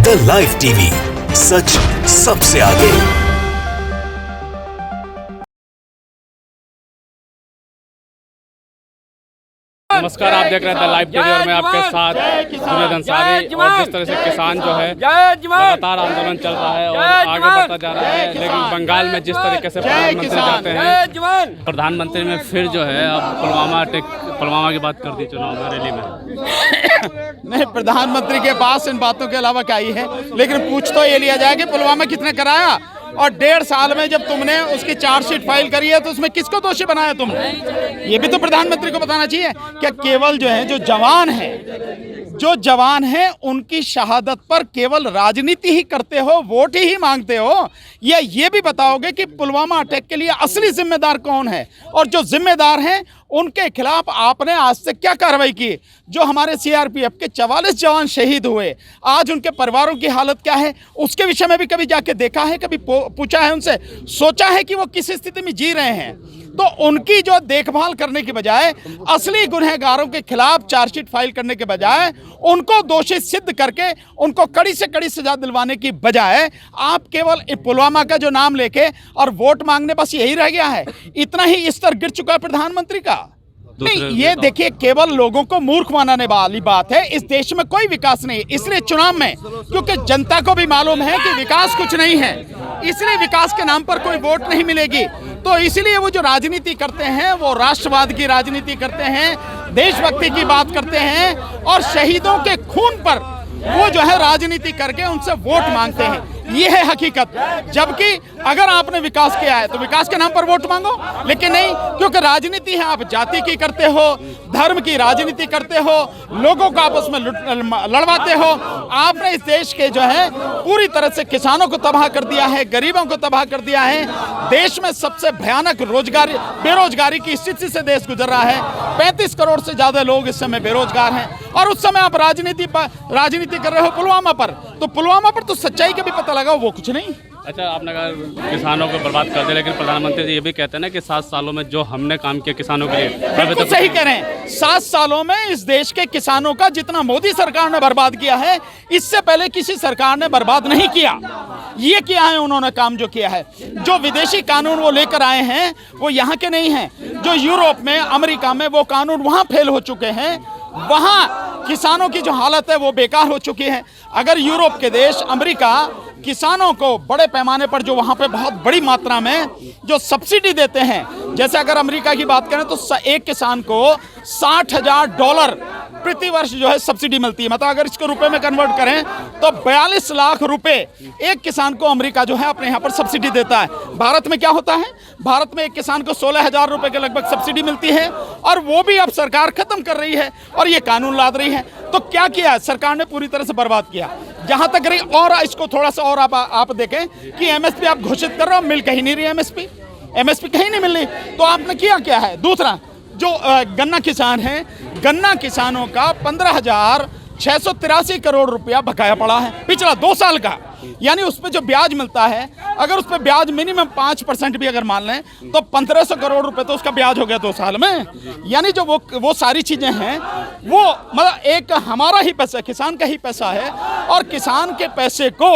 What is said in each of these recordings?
The live TV, सच सबसे आगे। नमस्कार, आप देख रहे हैं द लाइव टीवी और मैं आपके साथ जुनेद अंसारी। और जिस तरह से किसान जो है लगातार आंदोलन चल रहा है और आगे बढ़ता जा रहा है, लेकिन बंगाल में जिस तरीके से प्रधानमंत्री जाते हैं, प्रधानमंत्री में फिर जो है अब पुलवामा की बात कर दी चुनाव में रैली में। नहीं, प्रधानमंत्री के पास इन बातों के अलावा क्या ही है, लेकिन पूछ तो ये लिया जाए कि पुलवामा किसने कराया और 1.5 साल में जब तुमने उसकी चार्जशीट फाइल करी है तो उसमें किसको दोषी बनाया तुमने? ये भी तो प्रधानमंत्री को बताना चाहिए। क्या केवल जो है जो जवान हैं उनकी शहादत पर केवल राजनीति ही करते हो, वोट ही मांगते हो, या ये भी बताओगे कि पुलवामा अटैक के लिए असली जिम्मेदार कौन है और जो जिम्मेदार हैं उनके खिलाफ आपने आज तक क्या कार्रवाई की? जो हमारे सीआरपीएफ के 44 जवान शहीद हुए, आज उनके परिवारों की हालत क्या है, उसके विषय में भी कभी जाके देखा है? कभी पूछा है उनसे? सोचा है कि वो किस स्थिति में जी रहे हैं? तो उनकी जो देखभाल करने की बजाय, असली गुनहगारों के खिलाफ चार्जशीट फाइल करने के बजाय, उनको दोषी सिद्ध करके उनको कड़ी से कड़ी सजा दिलवाने की बजाय आप केवल पुलवामा का जो नाम लेके और वोट मांगने, बस यही रह गया है। इतना ही स्तर गिर चुका है प्रधानमंत्री का। नहीं, ये देखिए, केवल लोगों को मूर्ख बनाने वाली बात है। इस देश में कोई विकास नहीं, इसलिए चुनाव में, क्योंकि जनता को भी मालूम है कि विकास कुछ नहीं है, इसलिए विकास के नाम पर कोई वोट नहीं मिलेगी। तो इसलिए वो जो राजनीति करते हैं, वो राष्ट्रवाद की राजनीति करते हैं, देशभक्ति की बात करते हैं और शहीदों के खून पर वो जो है राजनीति करके उनसे वोट मांगते हैं। ये है हकीकत। जबकि अगर आपने विकास किया है तो विकास के नाम पर वोट मांगो, लेकिन नहीं, क्योंकि राजनीति है, आप जाति की करते हो, धर्म की राजनीति करते हो, लोगों को आपस में लड़वाते हो। आपने इस देश के जो है पूरी तरह से किसानों को तबाह कर दिया है, गरीबों को तबाह कर दिया है। देश में सबसे भयानक बेरोजगारी की स्थिति से देश गुजर रहा है। 35 करोड़ से ज्यादा लोग इस समय बेरोजगार हैं और उस समय आप राजनीति कर रहे हो पुलवामा पर। तो पुलवामा पर तो सच्चाई का भी पता लगा, वो कुछ नहीं। अच्छा, आपने कहा किसानों को बर्बाद कर दिया, लेकिन प्रधानमंत्री जी ये भी कहते हैं ना कि 7 सालों में जो हमने काम किया किसानों के लिए, बिल्कुल सही कह रहे हैं। 7 सालों में इस देश के किसानों का जितना मोदी सरकार ने बर्बाद किया है, इससे पहले किसी सरकार ने बर्बाद नहीं किया। ये किया है उन्होंने काम जो किया है। जो विदेशी कानून वो लेकर आए हैं वो यहाँ के नहीं हैं। जो यूरोप में, अमेरिका में वो कानून वहाँ फेल हो चुके हैं, वहाँ किसानों की जो हालत है वो बेकार हो चुकी है। अगर यूरोप के देश, अमेरिका किसानों को बड़े पैमाने पर जो वहाँ पे बहुत बड़ी मात्रा में जो सब्सिडी देते हैं, जैसे अगर अमेरिका की बात करें तो एक किसान को $60,000 प्रति वर्ष जो है सब्सिडी मिलती है। मतलब अगर इसको रुपए में कन्वर्ट करें तो 42 लाख रुपए एक किसान को अमेरिका जो है अपने यहाँ पर सब्सिडी देता है। भारत में क्या होता है? भारत में एक किसान को 16,000 रुपए के लगभग सब्सिडी मिलती है और वो भी अब सरकार खत्म कर रही है और ये कानून लाद रही है। तो क्या किया सरकार ने? पूरी तरह से बर्बाद किया। जहां तक रही, और इसको थोड़ा सा और आप देखें कि एमएसपी आप घोषित कर रहे हो, मिल कहीं नहीं रही एमएसपी कहीं नहीं मिल रही। तो आपने किया क्या है? दूसरा, जो गन्ना किसान हैं, गन्ना किसानों का 15,683 करोड़ रुपया बकाया पड़ा है पिछला 2 साल का। यानी उस पर जो ब्याज मिलता है, अगर उस पर ब्याज मिनिमम 5% भी अगर मान लें तो 1,500 करोड़ रुपए तो उसका ब्याज हो गया 2 साल में। यानी जो वो सारी चीजें हैं वो मतलब एक हमारा ही पैसा, किसान का ही पैसा है और किसान के पैसे को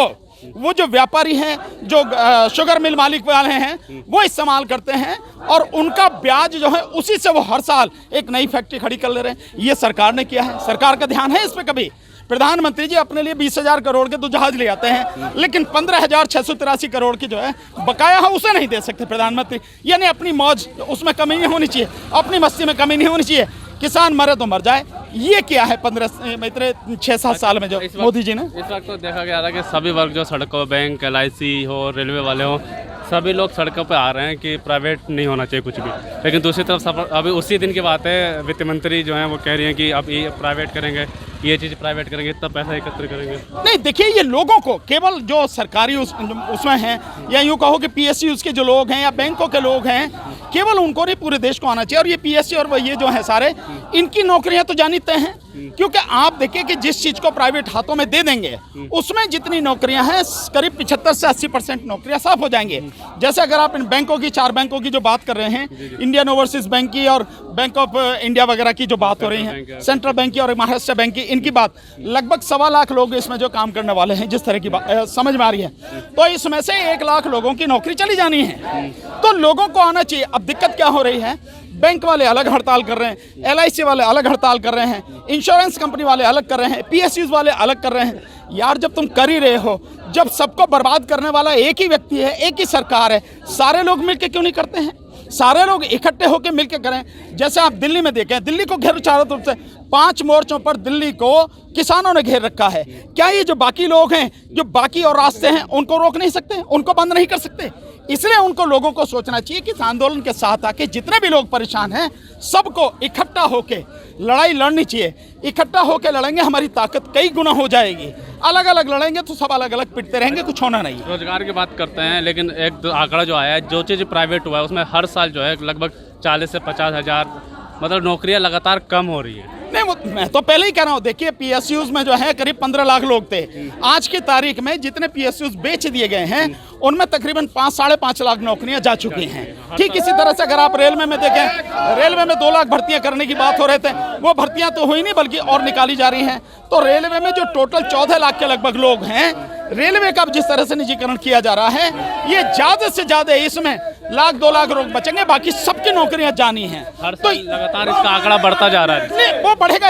वो जो व्यापारी हैं, जो शुगर मिल मालिक वाले हैं, वो इस्तेमाल करते हैं और उनका ब्याज जो है उसी से वो हर साल एक नई फैक्ट्री खड़ी कर ले रहे हैं। ये सरकार ने किया है। सरकार का ध्यान है इस पे कभी? प्रधानमंत्री जी अपने लिए 20,000 करोड़ के तो जहाज ले आते हैं, लेकिन 15,683 करोड़ की जो है बकाया है उसे नहीं दे सकते प्रधानमंत्री। यानी अपनी मौज, उसमें कमी नहीं होनी चाहिए, अपनी मस्ती में कमी नहीं होनी चाहिए। किसान मरे तो मर जाए। ये क्या है 6-7 साल में जो मोदी जी ने? इस वक्त तो देखा गया था कि सभी वर्ग जो सड़कों, बैंक, LIC हो, रेलवे वाले हो, सभी लोग सड़कों पे आ रहे हैं कि प्राइवेट नहीं होना चाहिए कुछ भी। लेकिन दूसरी तरफ अभी उसी दिन की बात है, वित्त मंत्री जो हैं वो कह रही हैं कि अब ये प्राइवेट करेंगे, ये चीज़ प्राइवेट करेंगे, इतना पैसा एकत्र करेंगे। नहीं, देखिए, ये लोगों को केवल जो सरकारी उसमें हैं, या यूँ कहो कि PSU के जो लोग हैं या बैंकों के लोग हैं, केवल उनको नहीं पूरे देश को आना चाहिए। और ये PSU और ये जो है सारे, इनकी नौकरियां तो जानी तय हैं। क्योंकि आप देखिए कि जिस चीज को प्राइवेट हाथों में दे देंगे उसमें जितनी नौकरियां हैं करीब 75 से 80% नौकरियां साफ हो जाएंगी। जैसे अगर आप इन बैंकों की, 4 बैंकों की जो बात कर रहे हैं, इंडियन ओवरसीज बैंक की और बैंक ऑफ इंडिया वगैरह की जो बात हो रही है, सेंट्रल बैंक की और महाराष्ट्र बैंक की, इनकी बात, लगभग 1.25 लाख लोग इसमें जो काम करने वाले हैं, जिस तरह की बात समझ में आ रही है, तो इसमें से 1 लाख लोगों की नौकरी चली जानी है। तो लोगों को आना चाहिए। अब दिक्कत क्या हो रही है, बैंक वाले अलग हड़ताल कर रहे हैं, LIC वाले अलग हड़ताल कर रहे हैं, इंश्योरेंस कंपनी वाले अलग कर रहे हैं, PSUs वाले अलग कर रहे हैं। यार जब तुम कर ही रहे हो, जब सबको बर्बाद करने वाला एक ही व्यक्ति है, एक ही सरकार है, सारे लोग मिलकर क्यों नहीं करते हैं? सारे लोग इकट्ठे होकर मिलकर करें। जैसे आप दिल्ली में देखें, दिल्ली को घेर चारों तरफ से 5 मोर्चों पर दिल्ली को किसानों ने घेर रखा है। क्या ये जो बाकी लोग हैं, जो बाकी और रास्ते हैं, उनको रोक नहीं सकते, उनको बंद नहीं कर सकते? इसलिए उनको लोगों को सोचना चाहिए कि इस आंदोलन के साथ आके जितने भी लोग परेशान हैं, सबको इकट्ठा होके लड़ाई लड़नी चाहिए। इकट्ठा होके लड़ेंगे, हमारी ताकत कई गुना हो जाएगी। अलग अलग लड़ेंगे तो सब अलग अलग पिटते रहेंगे, कुछ होना नहीं। रोजगार की बात करते हैं, लेकिन एक आंकड़ा जो आया है, जो चीज़ प्राइवेट हुआ है उसमें हर साल जो है लगभग 40 से 50 हज़ार मतलब नौकरियां लगातार कम हो रही है। नहीं, वो मैं तो पहले ही कह रहा हूँ। देखिए PSUs में जो है करीब 15 लाख लोग थे। आज की तारीख में जितने PSUs बेच दिए गए हैं, उनमें तकरीबन 5-5.5 लाख नौकरियां जा चुकी हैं। ठीक इसी तरह से अगर आप रेलवे में देखें, रेलवे में 2 लाख भर्तियां करने की बात हो रहे थे, वो भर्तियां तो हुई नहीं बल्कि और निकाली जा रही हैं। तो रेलवे में जो टोटल 14 लाख के लगभग लोग हैं, रेलवे का जिस तरह से निजीकरण किया जा रहा है, ये ज़्यादा से ज़्यादा इसमें 1-2 लाख लोग बचेंगे, बाकी सबकी नौकरियां जानी हैं। हर साल लगातार इसका आंकड़ा बढ़ता जा रहा है। नहीं, वो बढ़ेगा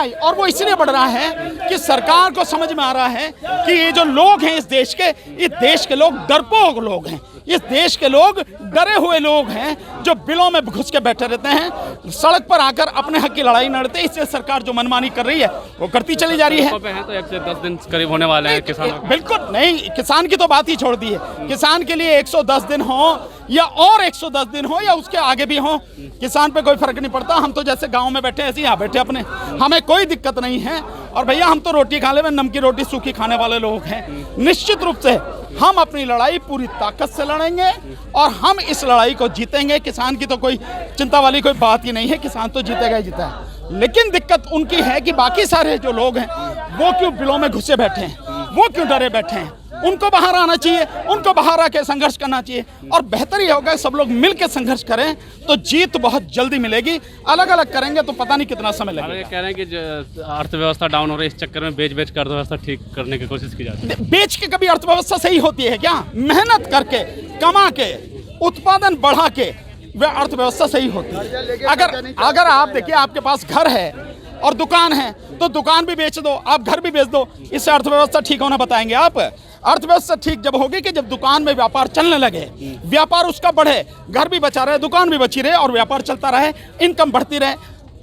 ही, और वो इसलिए बढ़ रहा है कि सरकार को समझ में आ रहा है कि ये जो लोग हैं इस देश के लोग डरपोक लोग हैं। इस देश के लोग डरे हुए लोग हैं, जो बिलों में घुस के बैठे रहते हैं, सड़क पर आकर अपने हक की लड़ाई लड़ते हैं। इससे सरकार जो मनमानी कर रही है वो करती चली जा रही है। तो 1 से 10 दिन करीब होने वाले हैं किसानों। बिल्कुल नहीं, किसान की तो बात ही छोड़ दी है। किसान के लिए 110 दिन हो या और 110 दिन हो या उसके आगे भी हो, किसान पे कोई फर्क नहीं पड़ता। हम तो जैसे गाँव में बैठे ऐसे यहाँ बैठे अपने, हमें कोई दिक्कत नहीं है। और भैया हम तो रोटी खा ले, नमकीन रोटी सूखी खाने वाले लोग हैं। निश्चित रूप से हम अपनी लड़ाई पूरी ताकत से लड़ेंगे और हम इस लड़ाई को जीतेंगे। किसान की तो कोई चिंता वाली कोई बात ही नहीं है, किसान तो जीतेगा ही जीता है। लेकिन दिक्कत उनकी है कि बाकी सारे जो लोग हैं वो क्यों बिलों में घुसे बैठे हैं, वो क्यों डरे बैठे हैं। उनको बाहर आना चाहिए, उनको बाहर आके संघर्ष करना चाहिए। और बेहतर ये होगा सब लोग मिलकर संघर्ष करें तो जीत बहुत जल्दी मिलेगी। अलग अलग करेंगे तो पता नहीं कितना समय लगेगा। ये कह रहे हैं कि अर्थव्यवस्था डाउन हो रही है, इस चक्कर में बेच कर अर्थव्यवस्था ठीक करने की कोशिश की जाती है। बेच के कभी अर्थव्यवस्था सही होती है क्या? मेहनत करके, कमा के, उत्पादन बढ़ा के वह अर्थव्यवस्था सही होती है। अगर आप देखिए, आपके पास घर है और दुकान है तो दुकान भी बेच दो, आप घर भी बेच दो, इससे अर्थव्यवस्था ठीक होना बताएंगे आप? अर्थव्यवस्था ठीक जब होगी कि जब दुकान में व्यापार चलने लगे, व्यापार उसका बढ़े, घर भी बचा रहे, दुकान भी बची रहे और व्यापार चलता रहे, इनकम बढ़ती रहे,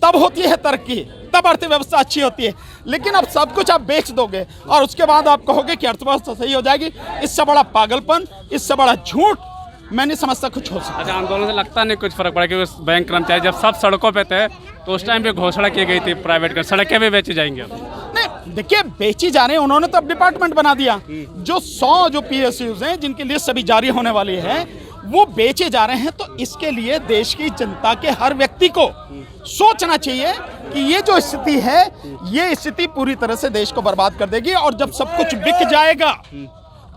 तब होती है तरक्की, तब अर्थव्यवस्था अच्छी होती है। लेकिन अब सब कुछ आप बेच दोगे और उसके बाद आप कहोगे कि अर्थव्यवस्था सही हो जाएगी, इससे बड़ा पागलपन, इससे बड़ा झूठ मैं नहीं समझता कुछ हो सकता। अच्छा, आंदोलन से लगता नहीं कुछ फर्क पड़ा? क्योंकि बैंक कर्मचारी जब सब सड़कों पे थे तो उस टाइम पे घोषणा की गई थी प्राइवेट का सड़कें भी बेची जाएंगी। नहीं, देखिए बेची जा रही है, उन्होंने तो अब डिपार्टमेंट बना दिया। जो 100 जो PSUs हैं जिनकी लिस्ट अभी जारी होने वाली है, वो बेचे जा रहे हैं। तो इसके लिए देश की जनता के हर व्यक्ति को सोचना चाहिए कि ये जो स्थिति है, ये स्थिति पूरी तरह से देश को बर्बाद कर देगी। और जब सब कुछ बिक जाएगा,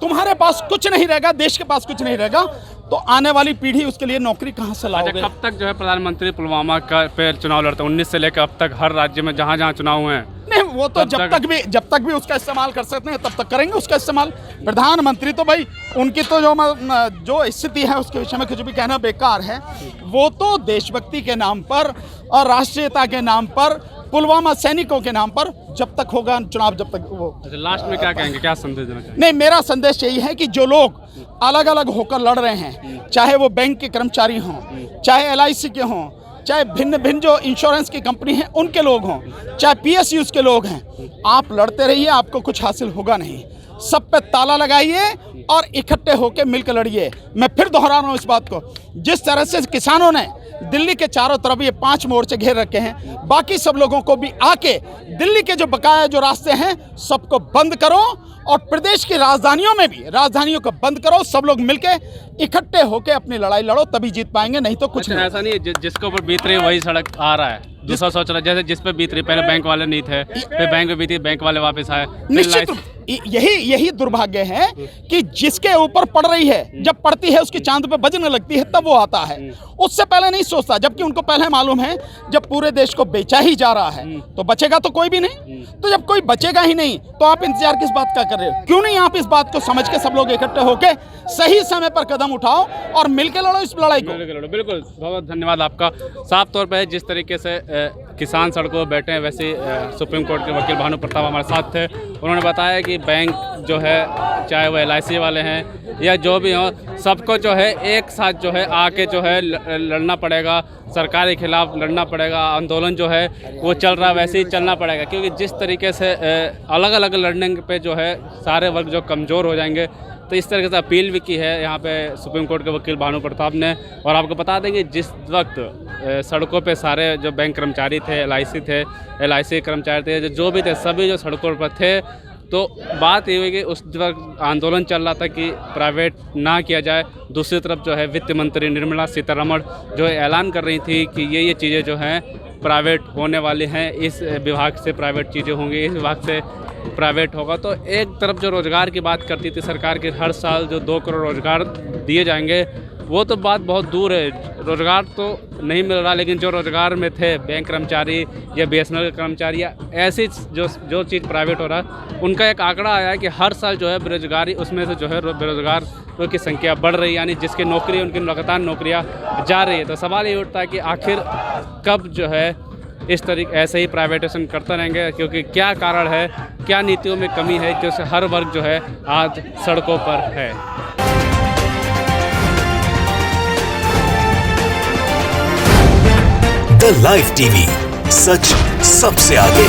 तुम्हारे पास कुछ नहीं रहेगा, देश के पास कुछ नहीं रहेगा, तो आने वाली पीढ़ी उसके लिए नौकरी कहाँ से लाओगे? कब तक जो है प्रधानमंत्री पुलवामा का पे चुनाव लड़ते हैं? 19 से लेकर अब तक हर राज्य में जहाँ जहाँ चुनाव हुए हैं। नहीं, वो तो जब तक भी उसका इस्तेमाल कर सकते हैं तब तक करेंगे उसका इस्तेमाल। प्रधानमंत्री तो भाई उनकी तो जो स्थिति है उसके विषय में कुछ भी कहना बेकार है। वो तो देशभक्ति के नाम पर और राष्ट्रीयता के नाम पर, पुलवामा सैनिकों के नाम पर जब तक होगा चुनाव, जब तक वो। अच्छा, लास्ट में क्या कहेंगे, क्या संदेश देना चाहेंगे? नहीं, मेरा संदेश यही है कि जो लोग अलग अलग होकर लड़ रहे हैं, चाहे वो बैंक के कर्मचारी हों, चाहे LIC के हों, चाहे भिन्न भिन्न जो इंश्योरेंस की कंपनी है उनके लोग हों, चाहे PSUs के लोग हैं, आप लड़ते रहिए, आपको कुछ हासिल होगा नहीं। सब पे ताला लगाइए और इकट्ठे होकर मिलकर लड़िए। मैं फिर दोहरा रहा हूँ इस बात को, जिस तरह से किसानों ने दिल्ली के चारों तरफ ये 5 मोर्चे घेर रखे हैं, बाकी सब लोगों को भी आके दिल्ली के जो बकाया जो रास्ते हैं सबको बंद करो और प्रदेश की राजधानियों में भी राजधानियों को बंद करो। सब लोग मिलके इकट्ठे होके अपनी लड़ाई लड़ो, तभी जीत पाएंगे, नहीं तो कुछ नहीं। ऐसा नहीं है जिसके ऊपर बीत रही है वही सड़क आ रहा है, दूसरा सोच रहा है, जैसे जिस पे बीत रही, पहले बैंक वाले नहीं थे, फिर बैंक में बीती, बैंक वाले वापस आए, निश्चित यही दुर्भाग्य है कि जिसके ऊपर पड़ रही है, जब पड़ती है उसकी चांद पे बजने लगती है तब वो आता है, उससे पहले नहीं सोचता। जबकि उनको पहले मालूम है जब पूरे देश को बेचा ही जा रहा है तो बचेगा तो कोई भी नहीं। तो जब कोई बचेगा ही नहीं तो आप इंतजार किस बात का कर रहे हो? क्यों नहीं आप इस बात को समझ के सब लोग इकट्ठे होके सही समय पर कदम उठाओ और मिलके लड़ो इस लड़ाई को। बिल्कुल, बहुत धन्यवाद आपका। साफ तौर पे जिस तरीके से किसान सड़कों पर बैठे हैं, वैसे सुप्रीम कोर्ट के वकील भानु प्रताप हमारे साथ थे। उन्होंने बताया कि बैंक जो है, चाहे वो LIC वाले हैं या जो भी हो, सबको जो है एक साथ जो है आके जो है लड़ना पड़ेगा, सरकार के खिलाफ लड़ना पड़ेगा। आंदोलन जो है वो चल रहा है, वैसे ही चलना पड़ेगा, क्योंकि जिस तरीके से अलग अलग लड़ने पे जो है सारे वर्ग जो कमज़ोर हो जाएंगे। तो इस तरीके से अपील भी की है यहाँ पे सुप्रीम कोर्ट के वकील भानु प्रताप ने। और आपको बता दें कि जिस वक्त सड़कों पे सारे जो बैंक कर्मचारी थे, LIC कर्मचारी थे, जो भी थे, सभी जो सड़कों पर थे, तो बात ये हुई कि उस वक्त आंदोलन चल रहा था कि प्राइवेट ना किया जाए। दूसरी तरफ जो है वित्त मंत्री निर्मला सीतारमण जो ऐलान कर रही थी कि ये चीज़ें जो हैं प्राइवेट होने वाली हैं, इस विभाग से प्राइवेट चीज़ें होंगी, इस विभाग से प्राइवेट होगा। तो एक तरफ जो रोज़गार की बात करती थी सरकार की, हर साल जो 2 करोड़ रोज़गार दिए जाएंगे, वो तो बात बहुत दूर है, रोज़गार तो नहीं मिल रहा। लेकिन जो रोज़गार में थे बैंक कर्मचारी या BSNL कर्मचारी या ऐसी जो चीज़ प्राइवेट हो रहा है, उनका एक आंकड़ा आया है कि हर साल जो है बेरोजगारी, उसमें से जो है बेरोजगार की संख्या बढ़ रही है, यानी जिसकी नौकरी, उनकी लगातार नौकरियां जा रही है। तो सवाल ये उठता है कि आखिर कब जो है इस तरीके ऐसे ही प्राइवेटाइजेशन करते रहेंगे, क्योंकि क्या कारण है, क्या नीतियों में कमी है कि हर वर्ग जो है आज सड़कों पर है। द लाइव टीवी, सच सबसे आगे।